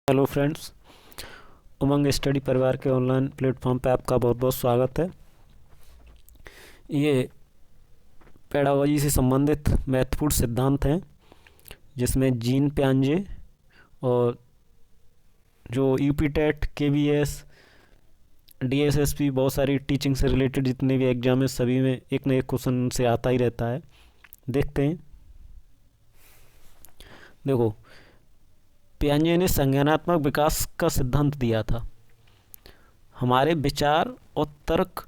Hello friends, उमंग study परिवार के online platform पे आपका बहुत बहुत स्वागत है। ये पेडागोजी से संबंधित महत्वपूर्ण सिद्धांत हैं जिसमें जीन पियाजे और जो यूपी टेट केवीएस डीएसएसपी बहुत सारी टीचिंग से रिलेटेड जितने भी एग्जाम है सभी में एक न एक क्वेश्चन से आता ही रहता है। देखते हैं। देखो, पियाजे ने संज्ञानात्मक विकास का सिद्धांत दिया था। हमारे विचार और तर्क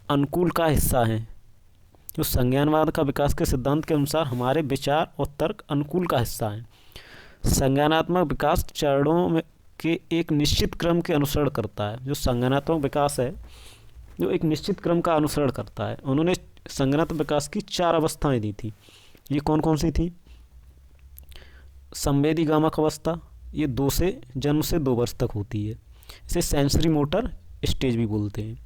अनुकूल का हिस्सा हैं। जो संज्ञानवाद का विकास के सिद्धांत के अनुसार हमारे विचार और तर्क अनुकूल का हिस्सा हैं। संज्ञानात्मक विकास चरणों में के एक निश्चित क्रम के अनुसरण करता है। जो संज्ञानात्मक विकास है जो एक निश्चित क्रम का अनुसरण करता है। उन्होंने संज्ञानात्मक विकास की 4 अवस्थाएं दी थी। ये कौन कौन सी थी? संवेदी गामक अवस्था, ये जन्म से 2 वर्ष तक होती है। इसे सेंसरी मोटर स्टेज भी बोलते हैं।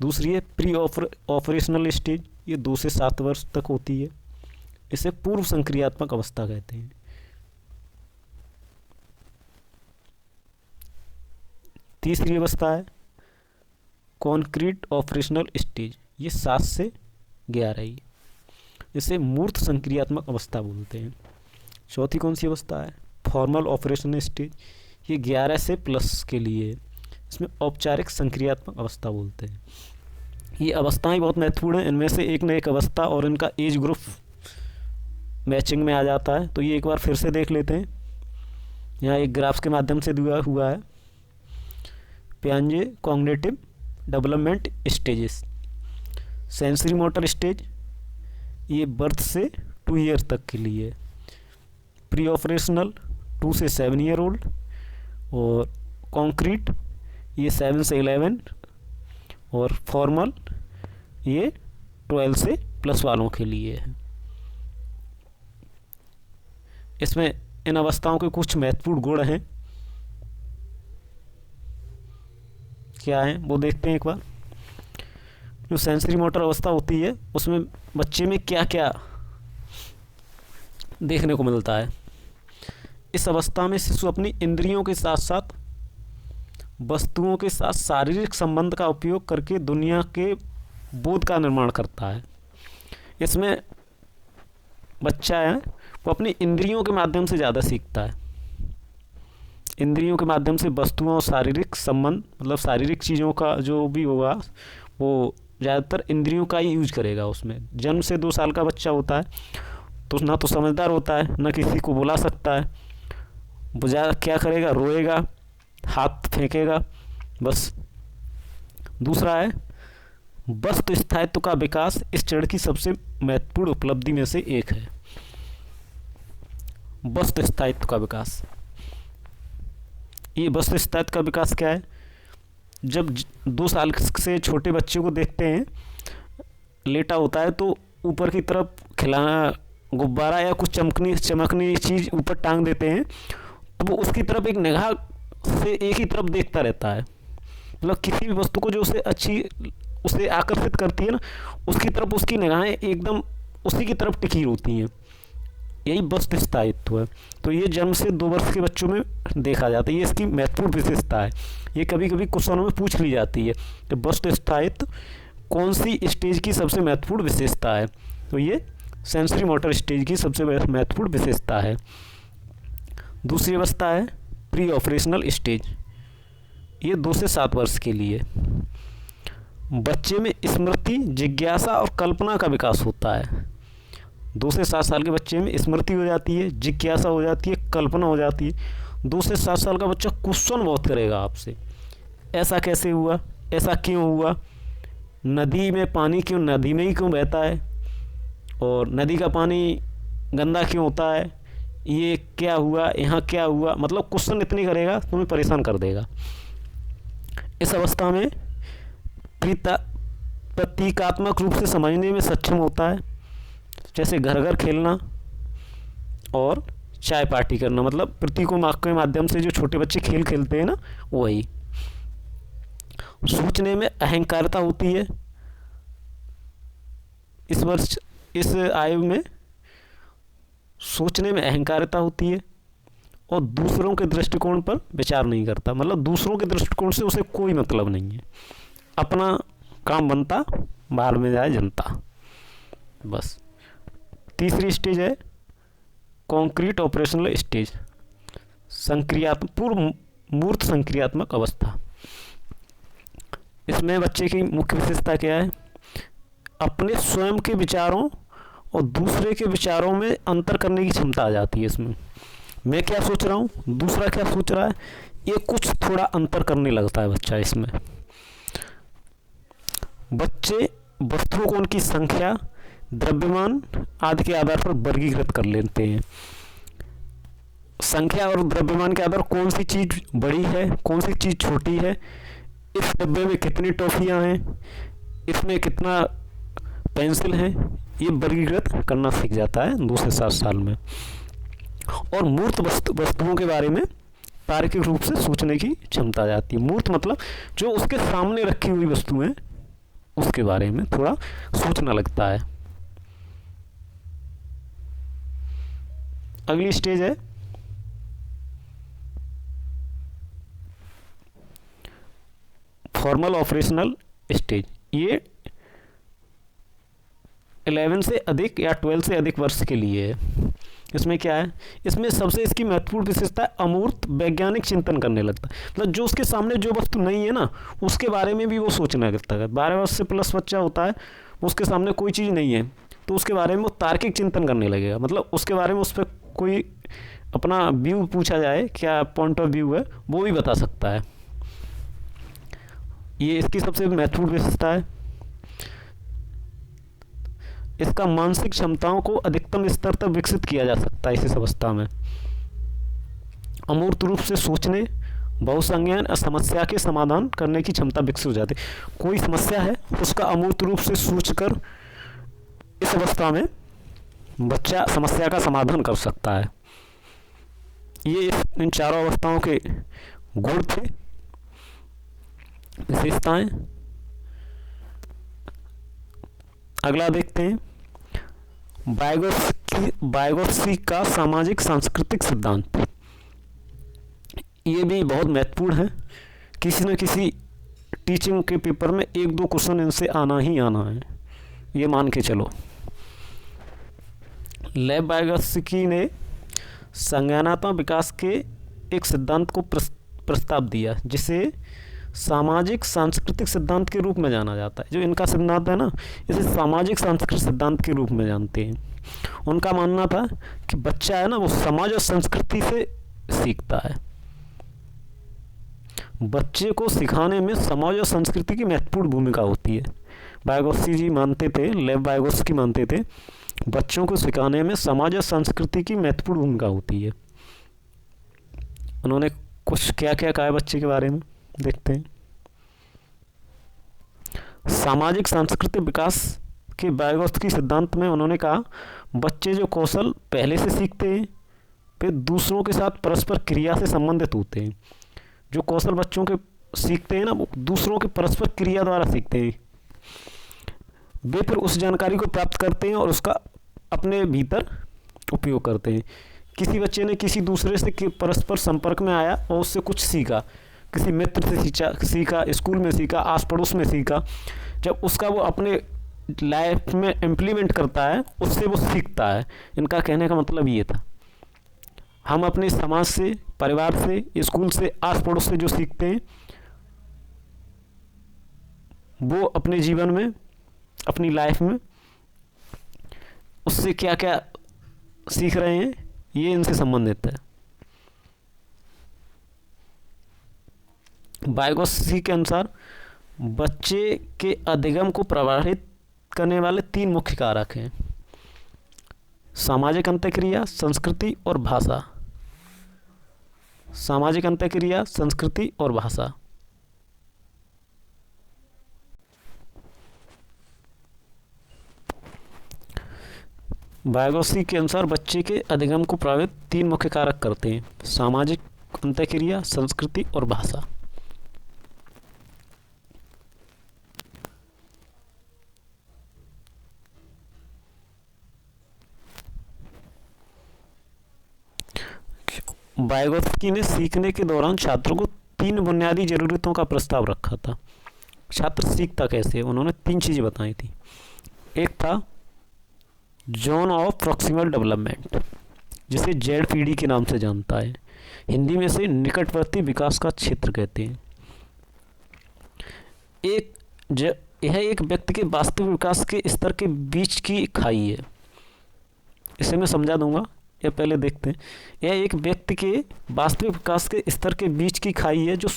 दूसरी है प्री ऑपरेशनल स्टेज, ये 2 से 7 वर्ष तक होती है। इसे पूर्व संक्रियात्मक अवस्था कहते हैं। तीसरी अवस्था है कॉन्क्रीट ऑपरेशनल स्टेज, ये 7 से 11 ही। इसे मूर्त संक्रियात्मक अवस्था बोलते हैं। चौथी कौन सी अवस्था है? फॉर्मल ऑपरेशनल स्टेज, ये 11 से प्लस के लिए। इसमें औपचारिक संक्रियात्मक अवस्था बोलते हैं। ये अवस्थाएं बहुत महत्वपूर्ण हैं। इनमें से एक न एक अवस्था और इनका एज ग्रुप मैचिंग में आ जाता है। तो ये एक बार फिर से देख लेते हैं। यहाँ एक ग्राफ के माध्यम से दिया हुआ है पियाजे cognitive development stages. Sensory motor stage, ये बर्थ से 2 ईयर तक के लिए। प्री ऑपरेशनल 2 से 7 ईयर ओल्ड। और कॉन्क्रीट ये 7 से 11। और फॉर्मल ये 12 से प्लस वालों के लिए है। इसमें इन अवस्थाओं के कुछ महत्वपूर्ण गुण हैं। क्या है वो देखते हैं एक बार। जो सेंसरी मोटर अवस्था होती है उसमें बच्चे में क्या क्या देखने को मिलता है। इस अवस्था में शिशु अपनी इंद्रियों के साथ साथ वस्तुओं के साथ शारीरिक संबंध का उपयोग करके दुनिया के बोध का निर्माण करता है। इसमें बच्चा है वो अपनी इंद्रियों के माध्यम से ज़्यादा सीखता है। इंद्रियों के माध्यम से वस्तुओं और शारीरिक संबंध, मतलब शारीरिक चीज़ों का जो भी होगा वो ज़्यादातर इंद्रियों का ही यूज करेगा। उसमें जन्म से 2 साल का बच्चा होता है तो ना तो समझदार होता है, ना किसी को बुला सकता है। वो ज़्यादा क्या करेगा? रोएगा, हाथ फेंकेगा, बस। दूसरा है वस्तु स्थायित्व का विकास, इस चरण की सबसे महत्वपूर्ण उपलब्धि में से एक है। वस्तु स्थायित्व का विकास। ये वस्तु स्थायित्व का विकास क्या है? जब 2 साल से छोटे बच्चे को देखते हैं लेटा होता है तो ऊपर की तरफ खिलाना गुब्बारा या कुछ चमकनी चीज़ ऊपर टांग देते हैं तो वो उसकी तरफ एक निगाह से एक ही तरफ देखता रहता है। मतलब किसी भी वस्तु को जो उसे आकर्षित करती है ना, उसकी तरफ उसकी निगाहें एकदम उसी की तरफ टिकी होती हैं। यही वस्तु स्थायित्व है। तो ये जन्म से 2 वर्ष के बच्चों में देखा जाता है। ये इसकी महत्वपूर्ण विशेषता है। ये कभी कभी क्वेश्चनों में पूछ ली जाती है कि वस्तु स्थायित्व कौन सी स्टेज की सबसे महत्वपूर्ण विशेषता है? तो ये सेंसरी मोटर स्टेज की सबसे महत्वपूर्ण विशेषता है। दूसरी अवस्था है प्री ऑपरेशनल स्टेज, ये 2 से 7 वर्ष के लिए। बच्चे में स्मृति, जिज्ञासा और कल्पना का विकास होता है। 2 से 7 साल के बच्चे में स्मृति हो जाती है, जिज्ञासा हो जाती है, कल्पना हो जाती है। 2 से 7 साल का बच्चा क्वेश्चन बहुत करेगा आपसे, ऐसा कैसे हुआ, ऐसा क्यों हुआ, नदी में पानी क्यों नदी में ही क्यों बहता है, और नदी का पानी गंदा क्यों होता है, ये क्या हुआ, यहाँ क्या हुआ। मतलब क्वेश्चन इतनी करेगा तुम्हें परेशान कर देगा। इस अवस्था में प्रतीकात्मक रूप से समझने में सक्षम होता है, जैसे घर घर खेलना और चाय पार्टी करना। मतलब प्रतीकों के माध्यम से जो छोटे बच्चे खेल खेलते हैं ना, वही। सोचने में अहंकारता होती है। इस आयु में सोचने में अहंकारिता होती है और दूसरों के दृष्टिकोण पर विचार नहीं करता, मतलब दूसरों के दृष्टिकोण से उसे कोई मतलब नहीं है, अपना काम बनता, बाहर में जाए जनता, बस। तीसरी स्टेज है कॉन्क्रीट ऑपरेशनल स्टेज, संक्रियात्मक पूर्व मूर्त संक्रियात्मक अवस्था। इसमें बच्चे की मुख्य विशेषता क्या है? अपने स्वयं के विचारों और दूसरे के विचारों में अंतर करने की क्षमता आ जाती है इसमें। मैं क्या सोच रहा हूँ, दूसरा क्या सोच रहा है, ये कुछ थोड़ा अंतर करने लगता है बच्चा इसमें। बच्चे वस्तुओं को उनकी संख्या, द्रव्यमान आदि के आधार पर वर्गीकृत कर लेते हैं। संख्या और द्रव्यमान के आधार कौन सी चीज़ बड़ी है, कौन सी चीज़ छोटी है, इस डब्बे में कितनी टॉफियाँ हैं, इसमें कितना पेंसिल है, ये वर्गीकृत करना सीख जाता है 2 से 7 साल में। और मूर्त वस्तुओं के बारे में तार्किक रूप से सोचने की क्षमता आ जाती है। मूर्त मतलब जो उसके सामने रखी हुई वस्तु है उसके बारे में थोड़ा सोचना लगता है। अगली स्टेज है फॉर्मल ऑपरेशनल स्टेज। ये 11 से अधिक या 12 से अधिक वर्ष के लिए है। इसमें क्या है, इसमें सबसे इसकी महत्वपूर्ण विशेषता है अमूर्त वैज्ञानिक चिंतन करने लगता है। मतलब जो उसके सामने जो वस्तु नहीं है ना, उसके बारे में भी वो सोचने लगता है। 12 वर्ष से प्लस बच्चा होता है, उसके सामने कोई चीज़ नहीं है तो उसके बारे में वो तार्किक चिंतन करने लगेगा। मतलब उसके बारे में उस पर कोई अपना व्यू पूछा जाए, क्या पॉइंट ऑफ व्यू है, वो भी बता सकता है। ये इसकी सबसे महत्वपूर्ण विशेषता है। इसका मानसिक क्षमताओं को अधिकतम स्तर तक विकसित किया जा सकता है इस अवस्था में। अमूर्त रूप से सोचने, बहुसंज्ञान समस्या के समाधान करने की क्षमता विकसित हो जाती है। कोई समस्या है उसका अमूर्त रूप से सोचकर इस अवस्था में बच्चा समस्या का समाधान कर सकता है। ये इन चारों अवस्थाओं के गुण थे, विशेषताएं। अगला देखते हैं वाइगोत्स्की का सामाजिक सांस्कृतिक सिद्धांत। ये भी बहुत महत्वपूर्ण है। किसी न किसी टीचिंग के पेपर में 1-2 क्वेश्चन इनसे आना ही आना है, ये मान के चलो। लेव वाइगोत्स्की ने संज्ञानात्मक विकास के एक सिद्धांत को प्रस्ताव दिया जिसे सामाजिक सांस्कृतिक सिद्धांत के रूप में जाना जाता है। जो इनका सिद्धांत है ना, इसे सामाजिक सांस्कृतिक सिद्धांत के रूप में जानते हैं। उनका मानना था कि बच्चा है ना, वो समाज और संस्कृति से सीखता है। बच्चे को सिखाने में समाज और संस्कृति की महत्वपूर्ण भूमिका होती है। वाइगोत्स्की जी मानते थे, लेव वाइगोत्स्की मानते थे, बच्चों को सिखाने में समाज और संस्कृति की महत्वपूर्ण भूमिका होती है। उन्होंने कुछ क्या क्या कहा है बच्चे के बारे में, देखते हैं। सामाजिक सांस्कृतिक विकास के वाइगोत्स्की सिद्धांत में उन्होंने कहा, बच्चे जो कौशल पहले से सीखते हैं वे दूसरों के साथ परस्पर क्रिया से संबंधित होते हैं। जो कौशल बच्चों के सीखते हैं ना, वो दूसरों के परस्पर क्रिया द्वारा सीखते हैं। वे फिर उस जानकारी को प्राप्त करते हैं और उसका अपने भीतर उपयोग करते हैं। किसी बच्चे ने किसी दूसरे से परस्पर संपर्क में आया और उससे कुछ सीखा, किसी मित्र से सीखा, स्कूल में सीखा, आस पड़ोस में सीखा, जब उसका वो अपने लाइफ में इम्प्लीमेंट करता है, उससे वो सीखता है। इनका कहने का मतलब ये था, हम अपने समाज से, परिवार से, स्कूल से, आस पड़ोस से जो सीखते हैं वो अपने जीवन में, अपनी लाइफ में उससे क्या क्या सीख रहे हैं, ये इनसे संबंधित है। वाइगोत्स्की के अनुसार बच्चे के अधिगम को प्रभावित करने वाले 3 मुख्य कारक हैं: सामाजिक अंतःक्रिया, संस्कृति और भाषा। सामाजिक अंतःक्रिया, संस्कृति और भाषा। वाइगोत्स्की के अनुसार बच्चे के अधिगम को प्रभावित 3 मुख्य कारक करते हैं: सामाजिक अंतःक्रिया, संस्कृति और भाषा। वाइगोत्स्की ने सीखने के दौरान छात्रों को 3 बुनियादी ज़रूरतों का प्रस्ताव रखा था। छात्र सीखता कैसे, उन्होंने 3 चीज़ें बताई थी। एक था जोन ऑफ प्रॉक्सिमल डेवलपमेंट, जिसे ZPD के नाम से जानता है, हिंदी में से निकटवर्ती विकास का क्षेत्र कहते हैं। यह एक व्यक्ति के वास्तविक विकास के स्तर के बीच की खाई है। इसे मैं समझा दूंगा, या पहले देखते हैं। यह एक व्यक्ति के वास्तविक विकास के स्तर के बीच की खाई है जो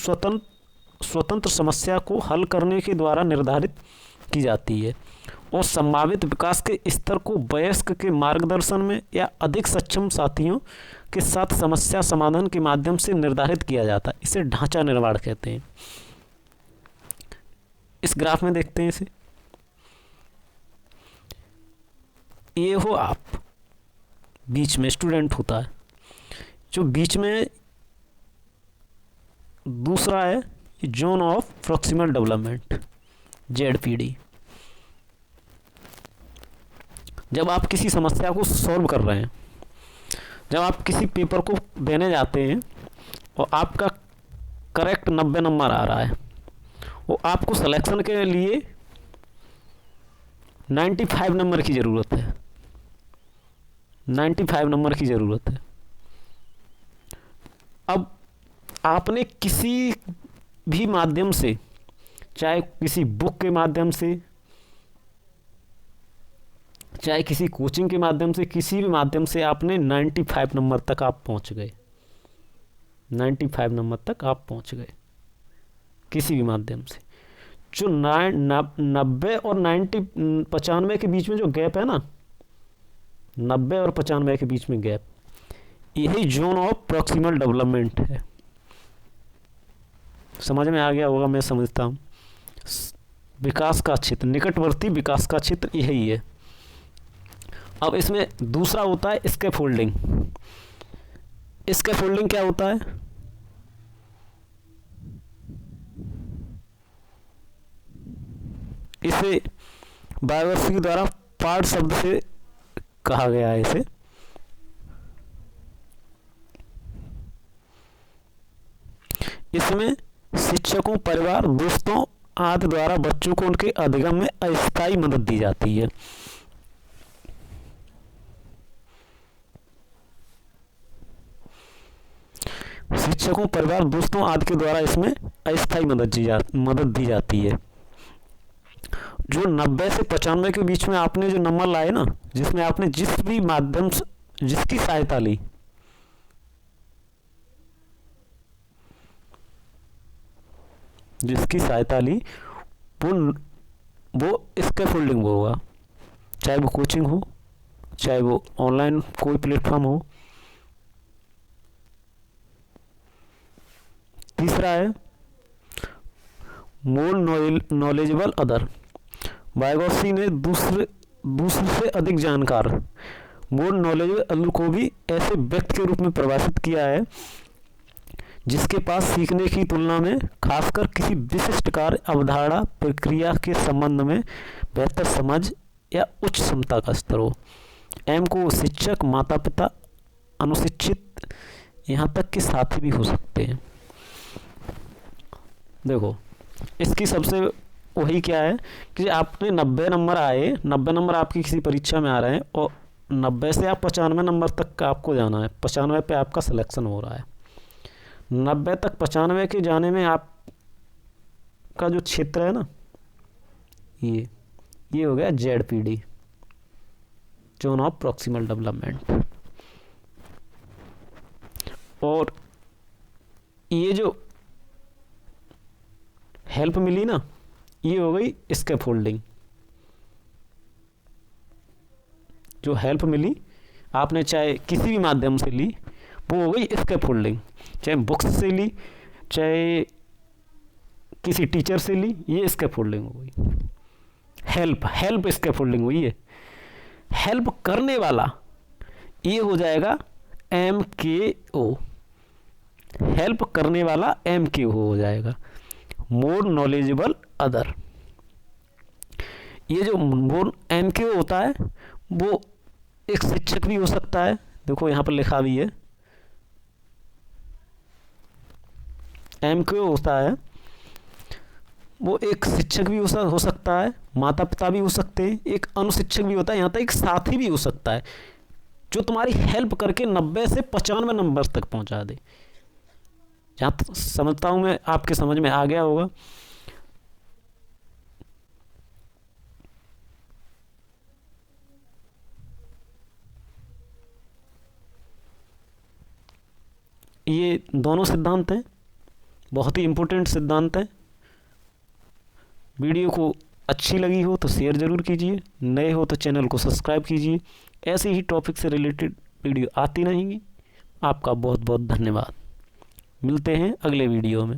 स्वतंत्र समस्या को हल करने के द्वारा निर्धारित की जाती है और संभावित विकास के स्तर को वयस्क के मार्गदर्शन में या अधिक सक्षम साथियों के साथ समस्या समाधान के माध्यम से निर्धारित किया जाता है। इसे ढांचा निर्माण कहते हैं। इस ग्राफ में देखते हैं इसे। ये हो आप, बीच में स्टूडेंट होता है, जो बीच में दूसरा है zone of proximal development, ZPD। जब आप किसी समस्या को सॉल्व कर रहे हैं, जब आप किसी पेपर को देने जाते हैं और आपका करेक्ट 90 नंबर आ रहा है, वो आपको सिलेक्शन के लिए 95 नंबर की ज़रूरत है। 95 नंबर की ज़रूरत है। अब आपने किसी भी माध्यम से, चाहे किसी बुक के माध्यम से, चाहे किसी कोचिंग के माध्यम से, किसी भी माध्यम से आपने 95 नंबर तक आप पहुंच गए। 95 नंबर तक आप पहुंच गए किसी भी माध्यम से। जो 90 और 95 के बीच में जो गैप है ना, 90 और 95 के बीच में गैप, यही जोन ऑफ प्रॉक्सिमल डेवलपमेंट है। समझ में आ गया होगा, मैं समझता हूँ। विकास का क्षेत्र, निकटवर्ती विकास का क्षेत्र यही है। अब इसमें दूसरा होता है स्कैफोल्डिंग। स्कैफोल्डिंग क्या होता है? इसे वाइगोत्स्की द्वारा पाठ शब्द से कहा गया है। इसे इसमें शिक्षकों, परिवार, दोस्तों आदि द्वारा बच्चों को उनके अधिगम में अस्थायी मदद दी जाती है। शिक्षकों, परिवार, दोस्तों आदि के द्वारा इसमें अस्थायी मदद दी जाती है। जो 90 से 95 के बीच में आपने जो नंबर लाए ना, जिसमें आपने जिस भी माध्यम से, जिसकी सहायता ली, वो स्कैफोल्डिंग होगा। चाहे वो कोचिंग हो, चाहे वो ऑनलाइन कोई प्लेटफॉर्म हो। तीसरा है मोर नॉलेजेबल अदर। वाइगोत्स्की ने दूसरे से अधिक जानकार, मोर नॉलेजेबल अदर को भी ऐसे व्यक्ति के रूप में परिभाषित किया है जिसके पास सीखने की तुलना में खासकर किसी विशिष्ट कार्य, अवधारणा, प्रक्रिया के संबंध में बेहतर समझ या उच्च क्षमता का स्तर हो। एम को शिक्षक, माता पिता, अनुशिक्षित, यहाँ तक कि साथी भी हो सकते हैं। देखो, इसकी सबसे वही क्या है कि आपने 90 नंबर आए, 90 नंबर आपकी किसी परीक्षा में आ रहे हैं और 90 से आप 95 नंबर तक का आपको जाना है। 95 पे आपका सिलेक्शन हो रहा है। 90 तक 95 के जाने में आपका जो क्षेत्र है ना, ये हो गया ZPD, zone of proximal development. और ये जो हेल्प मिली ना, ये हो गई स्कैफोल्डिंग। जो हेल्प मिली आपने चाहे किसी भी माध्यम से ली, वो हो गई स्कैफोल्डिंग। चाहे बुक्स से ली, चाहे किसी टीचर से ली, ये स्कैफोल्डिंग हो गई। हेल्प स्कैफोल्डिंग हुई है। हेल्प करने वाला ये हो जाएगा MKO। हेल्प करने वाला MKO हो जाएगा, मोर नॉलेजेबल अदर। ये जो मोर MKO होता है वो एक शिक्षक भी हो सकता है। देखो यहाँ पर लिखा भी है, एम क्यू होता है वो एक शिक्षक भी हो सकता है, माता पिता भी हो सकते हैं, एक अनुशिक्षक भी होता है, यहाँ तक एक साथी भी हो सकता है जो तुम्हारी हेल्प करके 90 से 95 नंबर तक पहुंचा दे। जहाँ समझता हूँ मैं, आपके समझ में आ गया होगा। ये दोनों सिद्धांत हैं, बहुत ही इम्पोर्टेंट सिद्धांत हैं। वीडियो को अच्छी लगी हो तो शेयर ज़रूर कीजिए, नए हो तो चैनल को सब्सक्राइब कीजिए। ऐसे ही टॉपिक से रिलेटेड वीडियो आती रहेंगी। आपका बहुत बहुत धन्यवाद। मिलते हैं अगले वीडियो में।